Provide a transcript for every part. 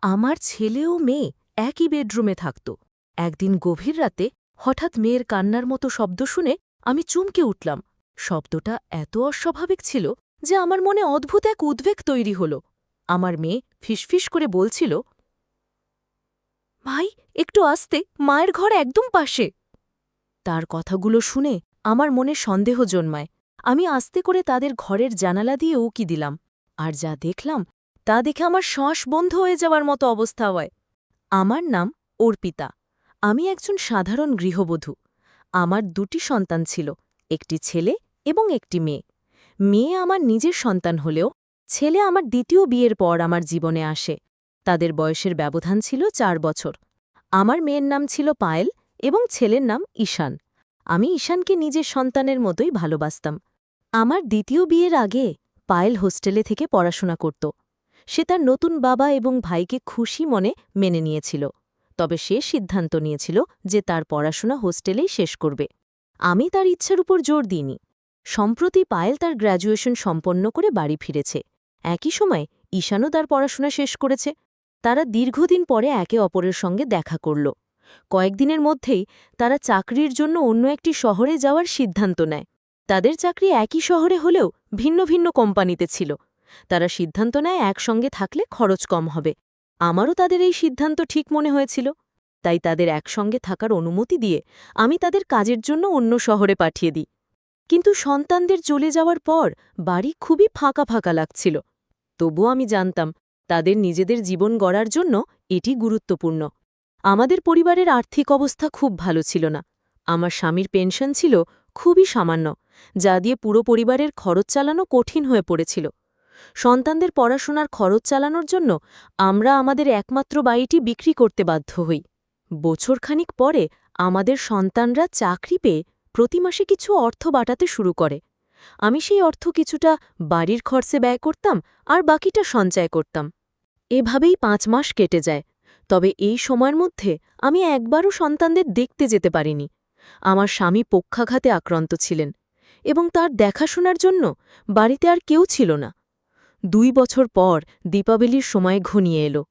আমার ছেলে ও মেয়ে একই বেডরুমে থাকত। একদিন গভীর রাতে হঠাৎ মেয়ের কান্নার মতো শব্দ শুনে আমি চমকে উঠলাম। শব্দটা এত অস্বাভাবিক ছিল যে আমার মনে অদ্ভুত এক উদ্বেগ তৈরি হল। আমার মেয়ে ফিসফিস করে বলছিল, ভাই একটু আস্তে, মায়ের ঘর একদম পাশে। তার কথাগুলো শুনে আমার মনে সন্দেহ জন্মায়। আমি আস্তে করে তাদের ঘরের জানালা দিয়ে উকি দিলাম, আর যা দেখলাম তা দেখে আমার শ্বাস বন্ধ হয়ে যাওয়ার মতো অবস্থা হয়। আমার নাম অর্পিতা। আমি একজন সাধারণ গৃহবধূ। আমার ২টি সন্তান ছিল, একটি ছেলে এবং একটি মেয়ে। মেয়ে আমার নিজের সন্তান হলেও ছেলে আমার দ্বিতীয় বিয়ের পর আমার জীবনে আসে। তাদের বয়সের ব্যবধান ছিল ৪ বছর। আমার মেয়ের নাম ছিল পায়েল এবং ছেলের নাম ঈশান। আমি ঈশানকে নিজের সন্তানের মতোই ভালোবাসতাম। আমার দ্বিতীয় বিয়ের আগে পায়েল হোস্টেলে থেকে পড়াশোনা করত। সে তার নতুন বাবা এবং ভাইকে খুশি মনে মেনে নিয়েছিল, তবে সে সিদ্ধান্ত নিয়েছিল যে তার পড়াশোনা হোস্টেলেই শেষ করবে। আমি তার ইচ্ছার উপর জোর দিইনি। সম্প্রতি পায়েল তার গ্র্যাজুয়েশন সম্পন্ন করে বাড়ি ফিরেছে। একই সময় ঈশানও তার পড়াশোনা শেষ করেছে। তারা দীর্ঘদিন পরে একে অপরের সঙ্গে দেখা করল। কয়েকদিনের মধ্যেই তারা চাকরির জন্য অন্য একটি শহরে যাওয়ার সিদ্ধান্ত নেয়। তাদের চাকরি একই শহরে হলেও ভিন্ন ভিন্ন কোম্পানিতে ছিল। তারা সিদ্ধান্ত নেয় একসঙ্গে থাকলে খরচ কম হবে। আমারও তাদের এই সিদ্ধান্ত ঠিক মনে হয়েছিল, তাই তাদের একসঙ্গে থাকার অনুমতি দিয়ে আমি তাদের কাজের জন্য অন্য শহরে পাঠিয়ে দিই। কিন্তু সন্তানদের চলে যাওয়ার পর বাড়ি খুবই ফাঁকা ফাঁকা লাগছিল। তবুও আমি জানতাম তাদের নিজেদের জীবন গড়ার জন্য এটি গুরুত্বপূর্ণ। আমাদের পরিবারের আর্থিক অবস্থা খুব ভালো ছিল না। আমার স্বামীর পেনশন ছিল খুবই সামান্য, যা দিয়ে পুরো পরিবারের খরচ চালানো কঠিন হয়ে পড়েছিল। সন্তানদের পড়াশোনার খরচ চালানোর জন্য আমরা আমাদের একমাত্র বাড়িটি বিক্রি করতে বাধ্য হই। বছরখানিক পরে আমাদের সন্তানরা চাকরি পেয়ে প্রতি মাসে কিছু অর্থ বাটাতে শুরু করে। আমি সেই অর্থ কিছুটা বাড়ির খরচে ব্যয় করতাম আর বাকিটা সঞ্চয় করতাম। এভাবেই ৫ মাস কেটে যায়। তবে এই সময়ের মধ্যে আমি একবারও সন্তানদের দেখতে যেতে পারিনি। আমার স্বামী পক্ষাঘাতে আক্রান্ত ছিলেন এবং তার দেখাশোনার জন্য বাড়িতে আর কেউ ছিল না। ২ বছর পর দীপাবলির সময় ঘনিয়ে এলো।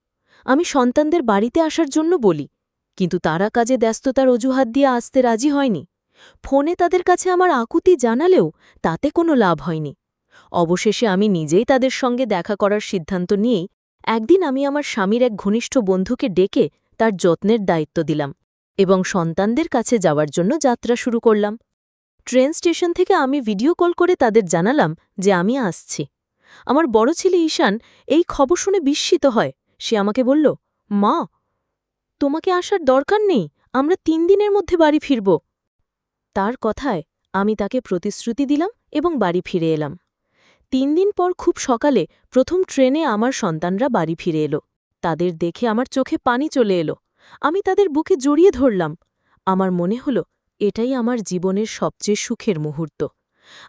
আমি সন্তানদের বাড়িতে আসার জন্য বলি, কিন্তু তারা কাজে ব্যস্ততার অজুহাত দিয়ে আসতে রাজি হয়নি। ফোনে তাদের কাছে আমার আকুতি জানালেও তাতে কোনো লাভ হয়নি। অবশেষে আমি নিজেই তাদের সঙ্গে দেখা করার সিদ্ধান্ত নিয়েই একদিন আমি আমার স্বামীর এক ঘনিষ্ঠ বন্ধুকে ডেকে তার যত্নের দায়িত্ব দিলাম এবং সন্তানদের কাছে যাওয়ার জন্য যাত্রা শুরু করলাম। ট্রেন স্টেশন থেকে আমি ভিডিও কল করে তাদের জানালাম যে আমি আসছি। আমার বড় ছেলে ঈশান এই খবর শুনে বিস্মিত হয়। সে আমাকে বলল, মা, তোমাকে আসার দরকার নেই, আমরা ৩ দিনের মধ্যে বাড়ি ফিরব। তার কথায় আমি তাকে প্রতিশ্রুতি দিলাম এবং বাড়ি ফিরে এলাম। ৩ দিন পর খুব সকালে প্রথম ট্রেনে আমার সন্তানরা বাড়ি ফিরে এলো। তাদের দেখে আমার চোখে পানি চলে এলো। আমি তাদের বুকে জড়িয়ে ধরলাম। আমার মনে হল এটাই আমার জীবনের সবচেয়ে সুখের মুহূর্ত।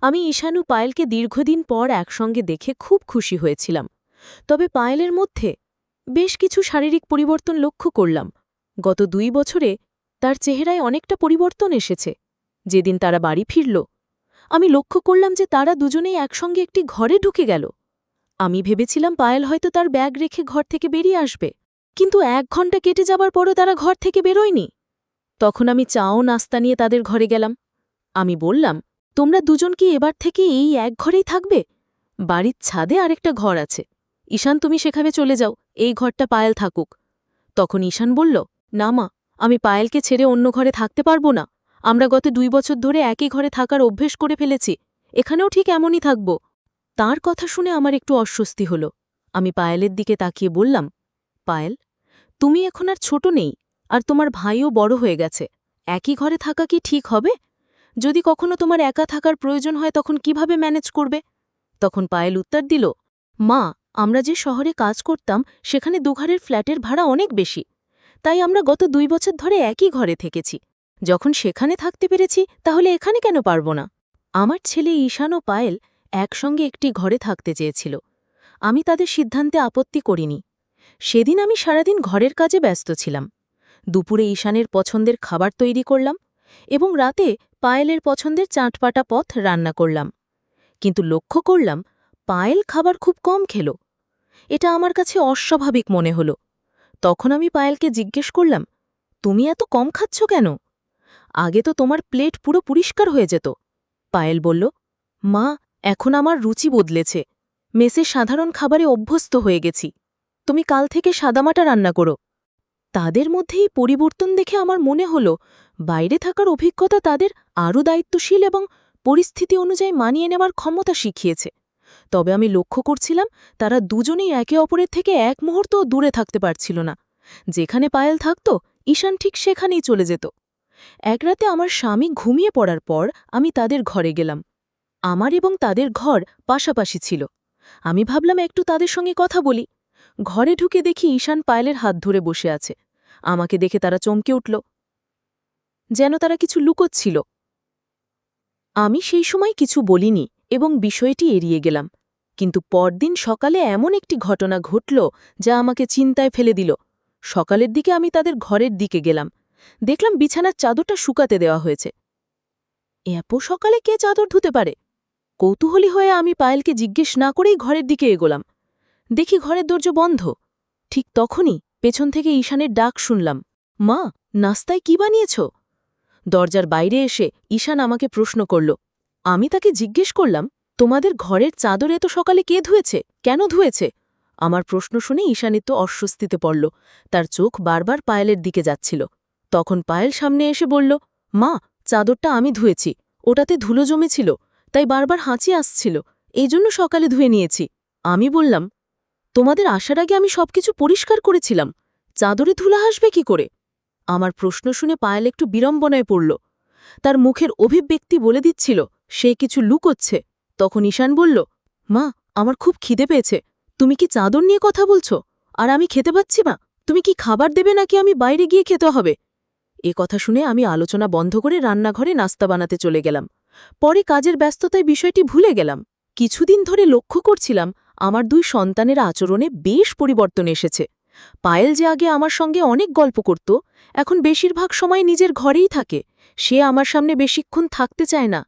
আমি ঈশানু পায়েলকে দীর্ঘদিন পর একসঙ্গে দেখে খুব খুশি হয়েছিলাম। তবে পায়েলের মধ্যে বেশ কিছু শারীরিক পরিবর্তন লক্ষ্য করলাম। গত ২ বছরে তার চেহারায় অনেকটা পরিবর্তন এসেছে। যেদিন তারা বাড়ি ফিরল, আমি লক্ষ্য করলাম যে তারা দুজনেই একসঙ্গে একটি ঘরে ঢুকে গেল। আমি ভেবেছিলাম পায়েল হয়তো তার ব্যাগ রেখে ঘর থেকে বেরিয়ে আসবে, কিন্তু ১ ঘণ্টা কেটে যাবার পরও তারা ঘর থেকে বেরোয়নি। তখন আমি চা ও নাস্তা নিয়ে তাদের ঘরে গেলাম। আমি বললাম, তোমরা দুজন কি এবার থেকে এই এক ঘরেই থাকবে? বাড়ির ছাদে আরেকটা ঘর আছে। ঈশান, তুমি সেখানে চলে যাও, এই ঘরটা পায়েল থাকুক। তখন ঈশান বলল, না মা, আমি পায়েলকে ছেড়ে অন্য ঘরে থাকতে পারব না। আমরা গত ২ বছর ধরে একই ঘরে থাকার অভ্যেস করে ফেলেছি, এখানেও ঠিক এমনই থাকব। তার কথা শুনে আমার একটু অস্বস্তি হল। আমি পায়েলের দিকে তাকিয়ে বললাম, পায়েল, তুমি এখন আর ছোট নেই, আর তোমার ভাইও বড় হয়ে গেছে। একই ঘরে থাকা কি ঠিক হবে? যদি কখনো তোমার একা থাকার প্রয়োজন হয় তখন কিভাবে ম্যানেজ করবে? তখন পায়েল উত্তর দিল, মা, আমরা যে শহরে কাজ করতাম সেখানে দুঘরের ফ্ল্যাটের ভাড়া অনেক বেশি, তাই আমরা গত ২ বছর ধরে একই ঘরে থেকেছি। যখন সেখানে থাকতে পেরেছি তাহলে এখানে কেন পারব না? আমার ছেলে ঈশান ও পায়েল একসঙ্গে একটি ঘরে থাকতে চেয়েছিল। আমি তাদের সিদ্ধান্তে আপত্তি করিনি। সেদিন আমি সারাদিন ঘরের কাজে ব্যস্ত ছিলাম। দুপুরে ঈশানের পছন্দের খাবার তৈরি করলাম এবং রাতে পায়েলের পছন্দের চাটপাটা পথ রান্না করলাম। কিন্তু লক্ষ্য করলাম পায়েল খাবার খুব কম খেল। এটা আমার কাছে অস্বাভাবিক মনে হল। তখন আমি পায়েলকে জিজ্ঞেস করলাম, তুমি এত কম খাচ্ছ কেন? আগে তো তোমার প্লেট পুরো পরিষ্কার হয়ে যেত। পায়েল বলল, মা, এখন আমার রুচি বদলেছে। মেসের সাধারণ খাবারে অভ্যস্ত হয়ে গেছি। তুমি কাল থেকে সাদামাটা রান্না করো। তাদের মধ্যে এই পরিবর্তন দেখে আমার মনে হল বাইরে থাকার অভিজ্ঞতা তাদের আরও দায়িত্বশীল এবং পরিস্থিতি অনুযায়ী মানিয়ে নেওয়ার ক্ষমতা শিখিয়েছে। তবে আমি লক্ষ্য করছিলাম তারা দুজনেই একে অপরের থেকে এক মুহূর্তও দূরে থাকতে পারছিল না। যেখানে পায়েল থাকত, ঈশান ঠিক সেখানেই চলে যেত। এক রাতে আমার স্বামী ঘুমিয়ে পড়ার পর আমি তাদের ঘরে গেলাম। আমার এবং তাদের ঘর পাশাপাশি ছিল। আমি ভাবলাম একটু তাদের সঙ্গে কথা বলি। ঘরে ঢুকে দেখি ঈশান পায়েলের হাত ধরে বসে আছে। আমাকে দেখে তারা চমকে উঠল, যেন তারা কিছু লুকোচ্ছিল। আমি সেই সময় কিছু বলিনি এবং বিষয়টি এড়িয়ে গেলাম। কিন্তু পরদিন সকালে এমন একটি ঘটনা ঘটল যা আমাকে চিন্তায় ফেলে দিল। সকালের দিকে আমি তাদের ঘরের দিকে গেলাম। দেখলাম বিছানার চাদরটা শুকাতে দেওয়া হয়েছে। এত সকালে কে চাদর ধুতে পারে? কৌতূহলী হয়ে আমি পায়েলকে জিজ্ঞেস না করেই ঘরের দিকে এগোলাম। দেখি ঘরের দরজা বন্ধ। ঠিক তখনই পেছন থেকে ঈশানের ডাক শুনলাম, মা, নাস্তায় কি বানিয়েছ? দরজার বাইরে এসে ঈশান আমাকে প্রশ্ন করল। আমি তাকে জিজ্ঞেস করলাম, তোমাদের ঘরের চাদর এত সকালে কে ধুয়েছে, কেন ধুয়েছে? আমার প্রশ্ন শুনে ঈশানের তো অস্বস্তিতে পড়ল। তার চোখ বারবার পায়েলের দিকে যাচ্ছিল। তখন পায়েল সামনে এসে বলল, মা, চাদরটা আমি ধুয়েছি। ওটাতে ধুলো জমেছিল, তাই বারবার হাঁচি আসছিল, এই জন্য সকালে ধুয়ে নিয়েছি। আমি বললাম, তোমাদের আসার আগে আমি সবকিছু পরিষ্কার করেছিলাম, চাদরে ধুলা আসবে কি করে? আমার প্রশ্ন শুনে পায়েল একটু বিড়ম্বনায় পড়ল। তার মুখের অভিব্যক্তি বলে দিচ্ছিল সে কিছু লুকোচ্ছে। তখন ঈশান বলল, মা, আমার খুব খিদে পেয়েছে। তুমি কি চাদর নিয়ে কথা বলছো? আর আমি খেতে পাচ্ছি না। তুমি কি খাবার দেবে নাকি আমি বাইরে গিয়ে খেতে হবে? এ কথা শুনে আমি আলোচনা বন্ধ করে রান্নাঘরে নাস্তা বানাতে চলে গেলাম। পরে কাজের ব্যস্ততায় বিষয়টি ভুলে গেলাম। কিছুদিন ধরে লক্ষ্য করছিলাম আমার দুই সন্তানের আচরণে বেশ পরিবর্তন এসেছে। পায়েল যে আগে আমার সঙ্গে অনেক গল্প করত, এখন বেশিরভাগ সময় নিজের ঘরেই থাকে। সে আমার সামনে বেশিক্ষণ থাকতে চায় না।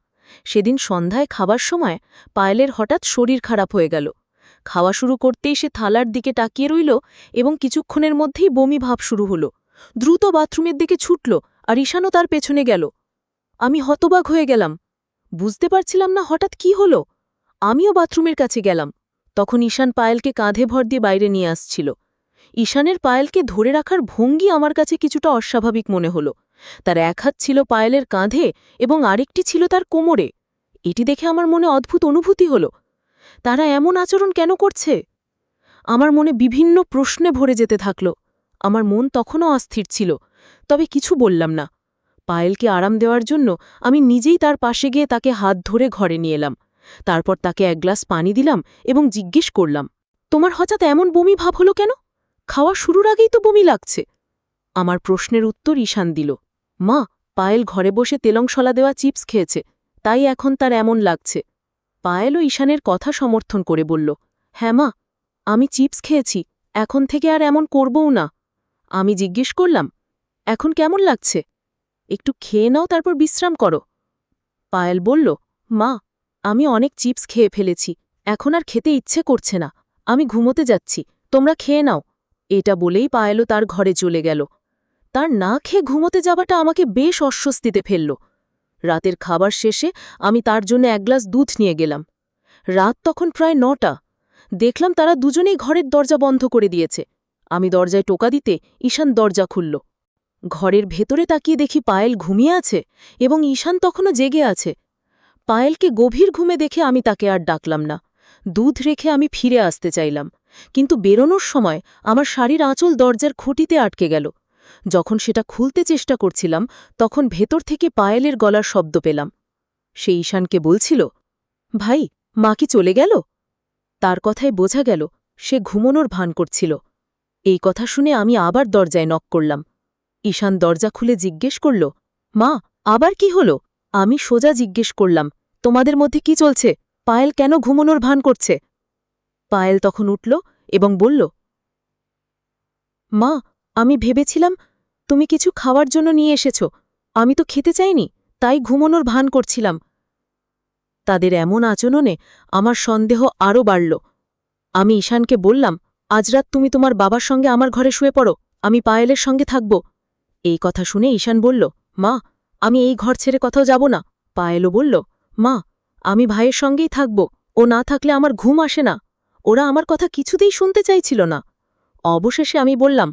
সেদিন সন্ধ্যায় খাবার সময় পায়েলের হঠাৎ শরীর খারাপ হয়ে গেল। খাওয়া শুরু করতেই সে থালার দিকে তাকিয়ে রইল এবং কিছুক্ষণের মধ্যেই বমি ভাব শুরু হলো। দ্রুত বাথরুমের দিকে ছুটল আর ঈশানও তার পেছনে গেল। আমি হতবাক হয়ে গেলাম। বুঝতে পারছিলাম না হঠাৎ কি হলো। আমিও বাথরুমের কাছে গেলাম। তখন ঈশান পায়েলকে কাঁধে ভর দিয়ে বাইরে নিয়ে আসছিল। ঈশানের পায়েলকে ধরে রাখার ভঙ্গি আমার কাছে কিছুটা অস্বাভাবিক মনে হল। তার এক হাত ছিল পায়েলের কাঁধে এবং আরেকটি ছিল তার কোমরে। এটি দেখে আমার মনে অদ্ভুত অনুভূতি হল। তারা এমন আচরণ কেন করছে? আমার মনে বিভিন্ন প্রশ্নে ভরে যেতে থাকল। আমার মন তখনও অস্থির ছিল, তবে কিছু বললাম না। পায়েলকে আরাম দেওয়ার জন্য আমি নিজেই তার পাশে গিয়ে তাকে হাত ধরে ঘরে নিয়ে এলাম। তারপর তাকে এক গ্লাস পানি দিলাম এবং জিজ্ঞেস করলাম, তোমার হঠাৎ এমন বমি ভাব হলো কেন? খাওয়া শুরুর আগেই তো বমি লাগছে। আমার প্রশ্নের উত্তর ঈশান দিল, মা, পায়েল ঘরে বসে তেলংশলা দেওয়া চিপস খেয়েছে, তাই এখন তার এমন লাগছে। পায়েলও ঈশানের কথা সমর্থন করে বলল, হ্যাঁ মা, আমি চিপস খেয়েছি, এখন থেকে আর এমন করবও না। আমি জিজ্ঞেস করলাম, এখন কেমন লাগছে? একটু খেয়ে নাও, তারপর বিশ্রাম করো। পায়েল বলল, মা, আমি অনেক চিপস খেয়ে ফেলেছি, এখন আর খেতে ইচ্ছে করছে না। আমি ঘুমোতে যাচ্ছি, তোমরা খেয়ে নাও। এটা বলেই পায়েলও তার ঘরে চলে গেল। তার না খেয়ে ঘুমোতে যাওয়াটা আমাকে বেশ অস্বস্তিতে ফেলল। রাতের খাবার শেষে আমি তার জন্য এক গ্লাস দুধ নিয়ে গেলাম। রাত তখন প্রায় ৯টা। দেখলাম তারা দুজনেই ঘরের দরজা বন্ধ করে দিয়েছে। আমি দরজায় টোকা দিতে ঈশান দরজা খুলল। ঘরের ভেতরে তাকিয়ে দেখি পায়েল ঘুমিয়ে আছে এবং ঈশান তখনও জেগে আছে। পায়েলকে গভীর ঘুমে দেখে আমি তাকে আর ডাকলাম না। দুধ রেখে আমি ফিরে আসতে চাইলাম, কিন্তু বেরোনোর সময় আমার শাড়ির আঁচল দরজার খুঁটিতে আটকে গেল। যখন সেটা খুলতে চেষ্টা করছিলাম তখন ভেতর থেকে পায়েলের গলার শব্দ পেলাম। সে ঈশানকে বলছিল, ভাই, মা কি চলে গেল? তার কথায় বোঝা গেল সে ঘুমনোর ভান করছিল। এই কথা শুনে আমি আবার দরজায় নক করলাম। ঈশান দরজা খুলে জিজ্ঞেস করল, মা, আবার কি হলো? আমি সোজা জিজ্ঞেস করলাম, তোমাদের মধ্যে কি চলছে? পায়েল কেন ঘুমনোর ভান করছে? পায়েল তখন উঠল এবং বলল, মা, আমি ভেবেছিলাম তুমি কিছু খাওয়ার জন্য নিয়ে এসেছ। আমি তো খেতে চাইনি, তাই ঘুমনোর ভান করছিলাম। তাদের এমন আচরণে আমার সন্দেহ আরও বাড়ল। আমি ঈশানকে বললাম, আজ রাত তুমি তোমার বাবার সঙ্গে আমার ঘরে শুয়ে পড়ো, আমি পায়েলের সঙ্গে থাকব। এই কথা শুনে ঈশান বলল, মা, আমি এই ঘর ছেড়ে কোথাও যাব না। পায়েলও বলল, মা, আমি ভাইয়ের সঙ্গেই থাকব, ও না থাকলে আমার ঘুম আসে না। ওরা আমার কথা কিছুতেই শুনতে চাইছিল না। অবশেষে আমি বললাম,